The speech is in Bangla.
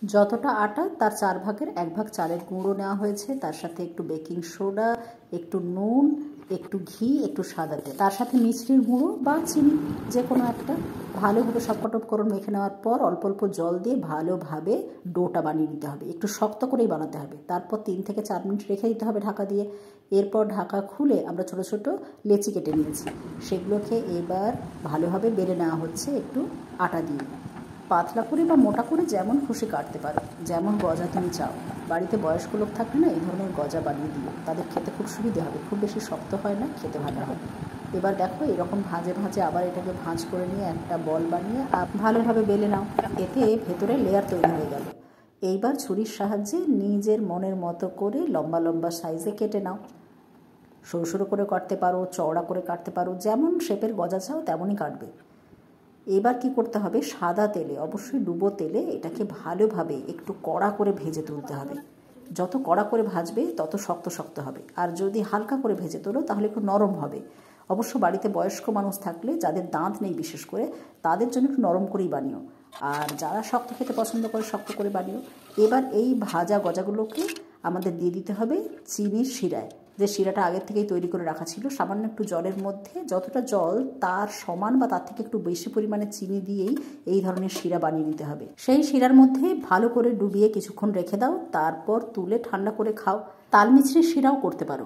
যতটা আটা তার 4 ভাগের 1 ভাগ চালের গুঁড়ো নেওয়া হয়েছে, তার সাথে একটু বেকিং সোডা, একটু নুন, একটু ঘি, একটু সাদা তেল, তার সাথে মিষ্টির গুঁড়ো বা চিনি যে কোনো একটা। ভালোভাবে সবকটা উপকরণ মেখে নেওয়ার পর অল্প অল্প জল দিয়ে ভালোভাবে ডোটা বানিয়ে নিতে হবে। একটু শক্ত করেই বানাতে হবে। তারপর 3 থেকে 4 মিনিট রেখে দিতে হবে ঢাকা দিয়ে। এরপর ঢাকা খুলে আমরা ছোটো ছোটো লেচি কেটে নিয়েছি, সেগুলোকে এবার ভালোভাবে বেলে নেওয়া হচ্ছে একটু আটা দিয়ে। পাতলা করে বা মোটা করে যেমন খুশি কাটতে পারো, যেমন গজা তুমি চাও। বাড়িতে বয়স্ক লোক থাকলে না এই ধরনের গজা বানিয়ে দিও, তাদের খেতে খুব সুবিধে হবে, খুব বেশি শক্ত হয় না, খেতে ভালো হয়। এবার দেখো এরকম ভাঁজে ভাঁজে আবার এটাকে ভাঁজ করে নিয়ে একটা বল বানিয়ে ভালোভাবে বেলে নাও। এতে ভেতরে লেয়ার তৈরি হয়ে গেল। এইবার ছুরির সাহায্যে নিজের মনের মতো করে লম্বা লম্বা সাইজে কেটে নাও। সরু সরু করে কাটতে পারো, চওড়া করে কাটতে পারো, যেমন শেপের গজা চাও তেমনই কাটবে। এবার কি করতে হবে, সাদা তেলে, অবশ্যই ডুবো তেলে এটাকে ভালোভাবে একটু কড়া করে ভেজে তুলতে হবে। যত কড়া করে ভাজবে তত শক্ত শক্ত হবে, আর যদি হালকা করে ভেজে তোলো তাহলে একটু নরম হবে। অবশ্য বাড়িতে বয়স্ক মানুষ থাকলে, যাদের দাঁত নেই বিশেষ করে, তাদের জন্য একটু নরম করেই বানিও। আর যারা শক্ত খেতে পছন্দ করে শক্ত করে বানিও। এবার এই ভাজা গজাগুলোকে আমাদের দিয়ে দিতে হবে চিনির শিরায়, যে শিরাটা আগের থেকেই তৈরি করে রাখা ছিল। সামান্য একটু জলের মধ্যে, যতটা জল তার সমান বা তার থেকে একটু বেশি পরিমাণে চিনি দিয়েই এই ধরনের শিরা বানিয়ে নিতে হবে। সেই শিরার মধ্যে ভালো করে ডুবিয়ে কিছুক্ষণ রেখে দাও, তারপর তুলে ঠান্ডা করে খাও। তাল মিছরির শিরাও করতে পারো।